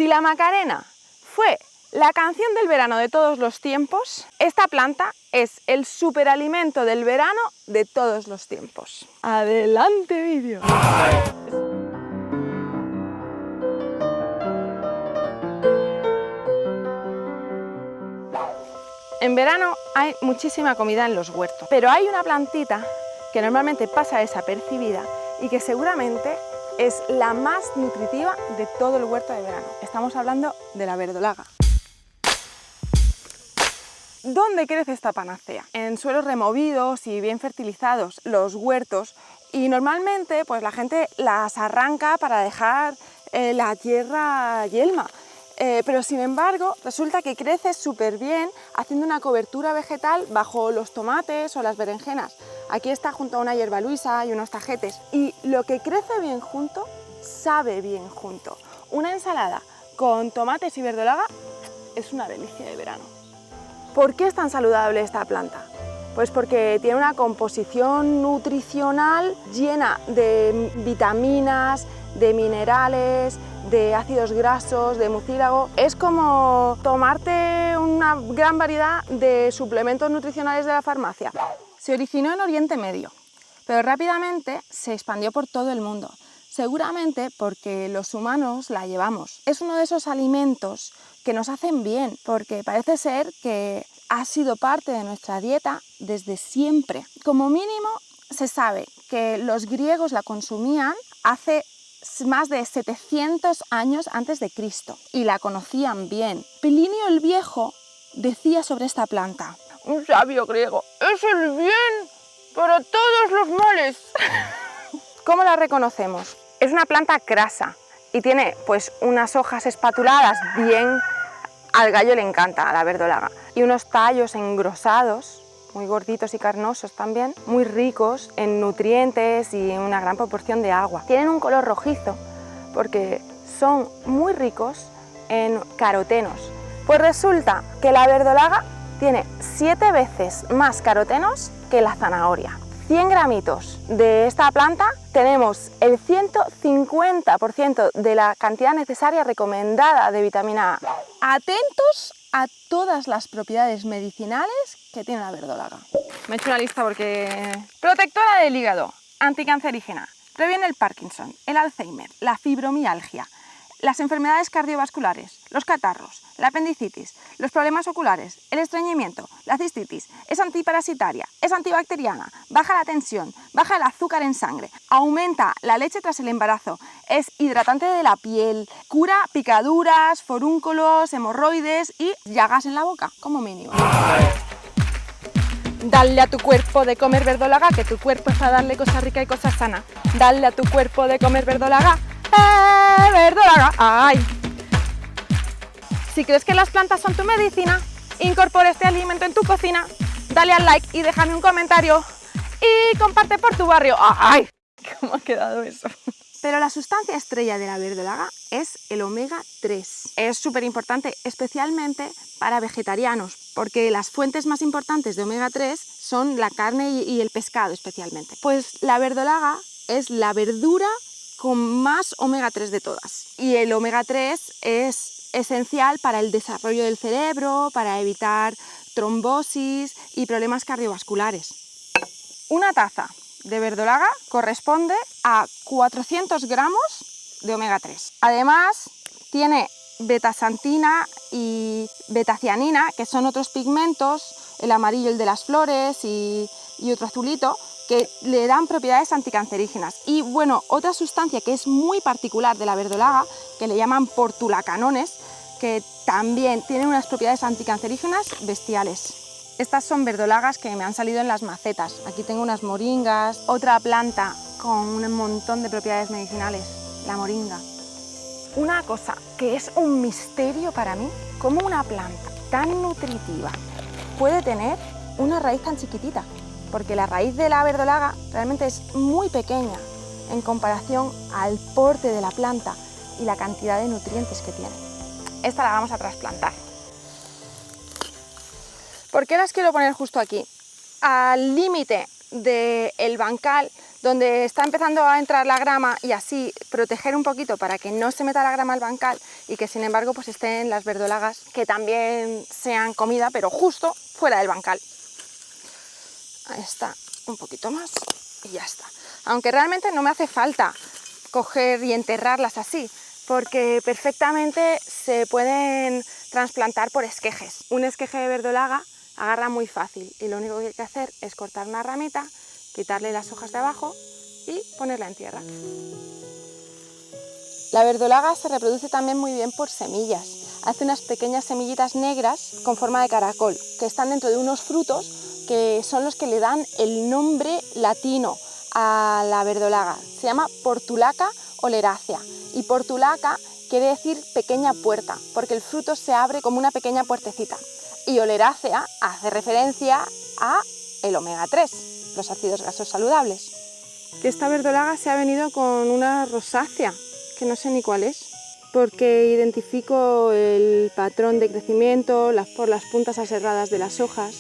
Si la Macarena fue la canción del verano de todos los tiempos, esta planta es el superalimento del verano de todos los tiempos. ¡Adelante, vídeo! En verano hay muchísima comida en los huertos, pero hay una plantita que normalmente pasa desapercibida y que seguramente es la más nutritiva de todo el huerto de verano. Estamos hablando de la verdolaga. ¿Dónde crece esta panacea? En suelos removidos y bien fertilizados, los huertos, y normalmente pues la gente las arranca para dejar la tierra yelma. Pero sin embargo resulta que crece súper bien haciendo una cobertura vegetal bajo los tomates o las berenjenas. Aquí está junto a una hierba luisa y unos tajetes, y lo que crece bien junto, sabe bien junto. Una ensalada con tomates y verdolaga es una delicia de verano. ¿Por qué es tan saludable esta planta? Pues porque tiene una composición nutricional llena de vitaminas, de minerales, de ácidos grasos, de mucílago. Es como tomarte una gran variedad de suplementos nutricionales de la farmacia. Se originó en Oriente Medio, pero rápidamente se expandió por todo el mundo, seguramente porque los humanos la llevamos. Es uno de esos alimentos que nos hacen bien, porque parece ser que ha sido parte de nuestra dieta desde siempre. Como mínimo se sabe que los griegos la consumían hace más de 700 años antes de Cristo y la conocían bien. Plinio el Viejo decía sobre esta planta: un sabio griego, es el bien para todos los males. ¿Cómo la reconocemos? Es una planta crasa y tiene pues unas hojas espatuladas bien, al gallo le encanta, a la verdolaga, y unos tallos engrosados, muy gorditos y carnosos también, muy ricos en nutrientes y en una gran proporción de agua. Tienen un color rojizo porque son muy ricos en carotenos. Pues resulta que la verdolaga tiene 7 veces más carotenos que la zanahoria. 100 gramitos de esta planta tenemos el 150% de la cantidad necesaria recomendada de vitamina A. Atentos a todas las propiedades medicinales que tiene la verdolaga. Me he hecho una lista porque... Protectora del hígado, anticancerígena, previene el Parkinson, el Alzheimer, la fibromialgia, las enfermedades cardiovasculares, los catarros, la apendicitis, los problemas oculares, el estreñimiento, la cistitis, es antiparasitaria, es antibacteriana, baja la tensión, baja el azúcar en sangre, aumenta la leche tras el embarazo, es hidratante de la piel, cura picaduras, forúnculos, hemorroides y llagas en la boca, como mínimo. Dale a tu cuerpo de comer verdolaga, que tu cuerpo es para darle cosas ricas y cosas sanas. Dale a tu cuerpo de comer verdolaga, verdolaga, ¡ay! Si crees que las plantas son tu medicina, incorpora este alimento en tu cocina, dale al like y déjame un comentario y comparte por tu barrio. ¡Ay! ¿Cómo ha quedado eso? Pero la sustancia estrella de la verdolaga es el omega 3. Es súper importante, especialmente para vegetarianos, porque las fuentes más importantes de omega 3 son la carne y el pescado especialmente. Pues la verdolaga es la verdura con más omega 3 de todas. Y el omega 3 es esencial para el desarrollo del cerebro, para evitar trombosis y problemas cardiovasculares. Una taza de verdolaga corresponde a 400 gramos de omega 3. Además, tiene betasantina y betacianina, que son otros pigmentos, el amarillo, el de las flores y otro azulito, que le dan propiedades anticancerígenas. Y bueno, otra sustancia que es muy particular de la verdolaga, que le llaman portulacanones, que también tienen unas propiedades anticancerígenas bestiales. Estas son verdolagas que me han salido en las macetas. Aquí tengo unas moringas, otra planta con un montón de propiedades medicinales, la moringa. Una cosa que es un misterio para mí, cómo una planta tan nutritiva puede tener una raíz tan chiquitita, porque la raíz de la verdolaga realmente es muy pequeña en comparación al porte de la planta y la cantidad de nutrientes que tiene. Esta la vamos a trasplantar. ¿Por qué las quiero poner justo aquí? Al límite del bancal donde está empezando a entrar la grama y así proteger un poquito para que no se meta la grama al bancal y que sin embargo pues estén las verdolagas que también sean comida, pero justo fuera del bancal. Ahí está, un poquito más y ya está. Aunque realmente no me hace falta coger y enterrarlas así, porque perfectamente se pueden trasplantar por esquejes. Un esqueje de verdolaga agarra muy fácil y lo único que hay que hacer es cortar una ramita, quitarle las hojas de abajo y ponerla en tierra. La verdolaga se reproduce también muy bien por semillas. Hace unas pequeñas semillitas negras con forma de caracol que están dentro de unos frutos que son los que le dan el nombre latino a la verdolaga. Se llama Portulaca oleracea y portulaca quiere decir pequeña puerta porque el fruto se abre como una pequeña puertecita y oleracea hace referencia a el omega 3, los ácidos grasos saludables. Que esta verdolaga se ha venido con una rosácea, que no sé ni cuál es, porque identifico el patrón de crecimiento por las puntas aserradas de las hojas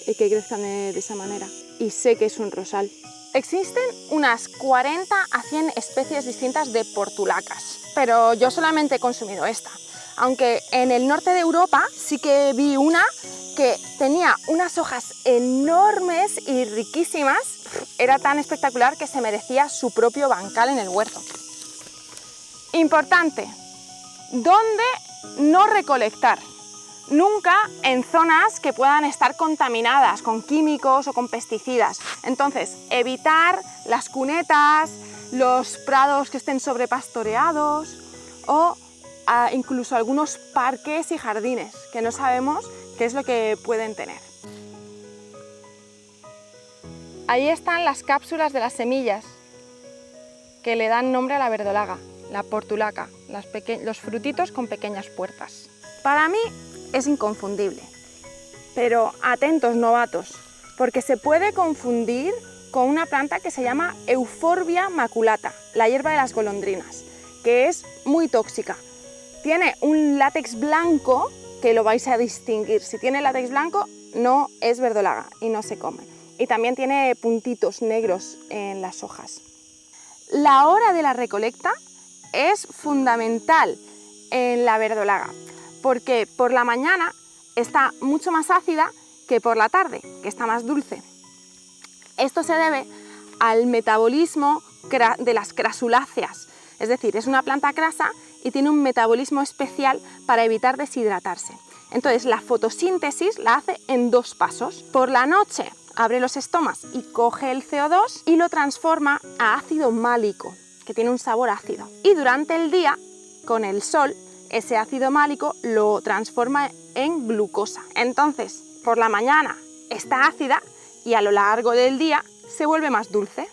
y que crezcan de esa manera. Y sé que es un rosal. Existen unas 40 a 100 especies distintas de portulacas, pero yo solamente he consumido esta. Aunque en el norte de Europa sí que vi una que tenía unas hojas enormes y riquísimas. Era tan espectacular que se merecía su propio bancal en el huerto. Importante, ¿dónde no recolectar? Nunca en zonas que puedan estar contaminadas con químicos o con pesticidas. Entonces, evitar las cunetas, los prados que estén sobrepastoreados o incluso algunos parques y jardines que no sabemos qué es lo que pueden tener. Ahí están las cápsulas de las semillas que le dan nombre a la verdolaga, la portulaca, los frutitos con pequeñas puertas. Para mí es inconfundible, pero atentos novatos, porque se puede confundir con una planta que se llama Euphorbia maculata, la hierba de las golondrinas, que es muy tóxica. Tiene un látex blanco que lo vais a distinguir. Si tiene látex blanco no es verdolaga y no se come. Y también tiene puntitos negros en las hojas. La hora de la recolecta es fundamental en la verdolaga, porque por la mañana está mucho más ácida que por la tarde, que está más dulce. Esto se debe al metabolismo de las crasuláceas, es decir, es una planta crasa y tiene un metabolismo especial para evitar deshidratarse. Entonces la fotosíntesis la hace en 2 pasos. Por la noche abre los estomas y coge el CO2 y lo transforma a ácido málico, que tiene un sabor ácido. Y durante el día, con el sol, ese ácido málico lo transforma en glucosa. Entonces, por la mañana está ácida y a lo largo del día se vuelve más dulce.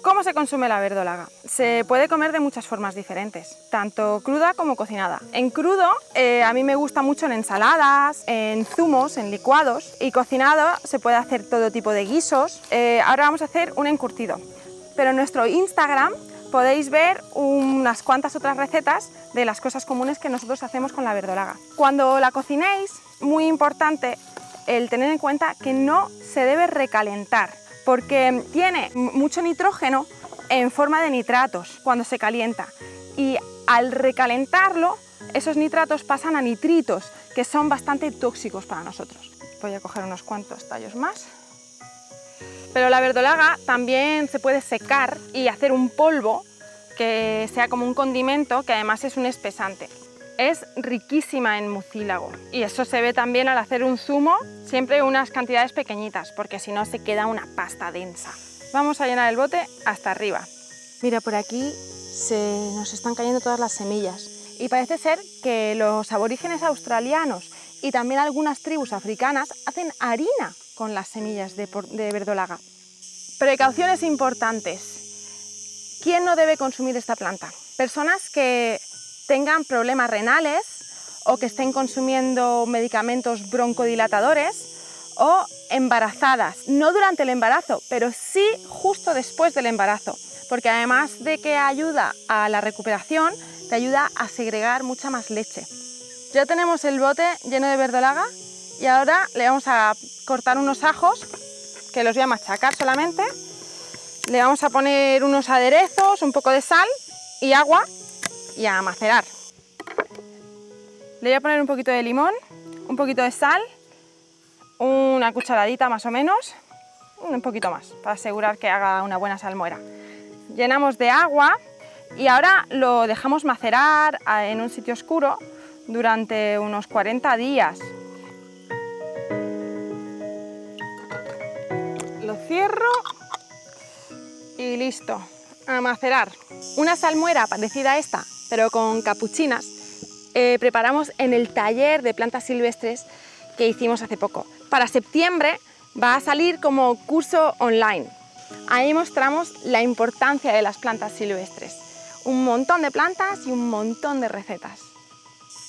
¿Cómo se consume la verdolaga? Se puede comer de muchas formas diferentes, tanto cruda como cocinada. En crudo a mí me gusta mucho en ensaladas, en zumos, en licuados, y cocinado se puede hacer todo tipo de guisos. Ahora vamos a hacer un encurtido, pero en nuestro Instagram podéis ver unas cuantas otras recetas de las cosas comunes que nosotros hacemos con la verdolaga. Cuando la cocinéis, muy importante el tener en cuenta que no se debe recalentar, porque tiene mucho nitrógeno en forma de nitratos cuando se calienta y al recalentarlo esos nitratos pasan a nitritos que son bastante tóxicos para nosotros. Voy a coger unos cuantos tallos más. Pero la verdolaga también se puede secar y hacer un polvo que sea como un condimento que además es un espesante. Es riquísima en mucílago y eso se ve también al hacer un zumo, siempre unas cantidades pequeñitas, porque si no se queda una pasta densa. Vamos a llenar el bote hasta arriba. Mira, por aquí nos están cayendo todas las semillas y parece ser que los aborígenes australianos y también algunas tribus africanas hacen harina con las semillas de verdolaga. Precauciones importantes. ¿Quién no debe consumir esta planta? Personas que tengan problemas renales o que estén consumiendo medicamentos broncodilatadores o embarazadas, no durante el embarazo, pero sí justo después del embarazo, porque además de que ayuda a la recuperación, te ayuda a segregar mucha más leche. Ya tenemos el bote lleno de verdolaga y ahora le vamos a cortar unos ajos, que los voy a machacar solamente, Le vamos a poner unos aderezos, un poco de sal y agua y a macerar. Le voy a poner un poquito de limón, un poquito de sal, una cucharadita más o menos, un poquito más, para asegurar que haga una buena salmuera. Llenamos de agua y ahora lo dejamos macerar en un sitio oscuro durante unos 40 días. Lo cierro y listo, a macerar. Una salmuera parecida a esta, pero con capuchinas, preparamos en el taller de plantas silvestres que hicimos hace poco. Para septiembre va a salir como curso online. Ahí mostramos la importancia de las plantas silvestres. Un montón de plantas y un montón de recetas.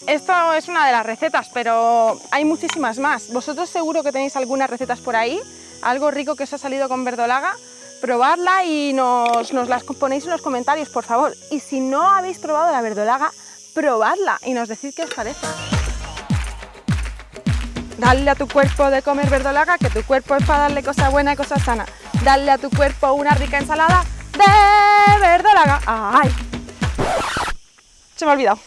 Esto es una de las recetas, pero hay muchísimas más. Vosotros seguro que tenéis algunas recetas por ahí, algo rico que os ha salido con verdolaga. Probadla y nos las ponéis en los comentarios, por favor. Y si no habéis probado la verdolaga, probadla y nos decís qué os parece. Dale a tu cuerpo de comer verdolaga, que tu cuerpo es para darle cosas buenas y cosas sanas. Dale a tu cuerpo una rica ensalada de verdolaga. ¡Ay! Se me ha olvidado.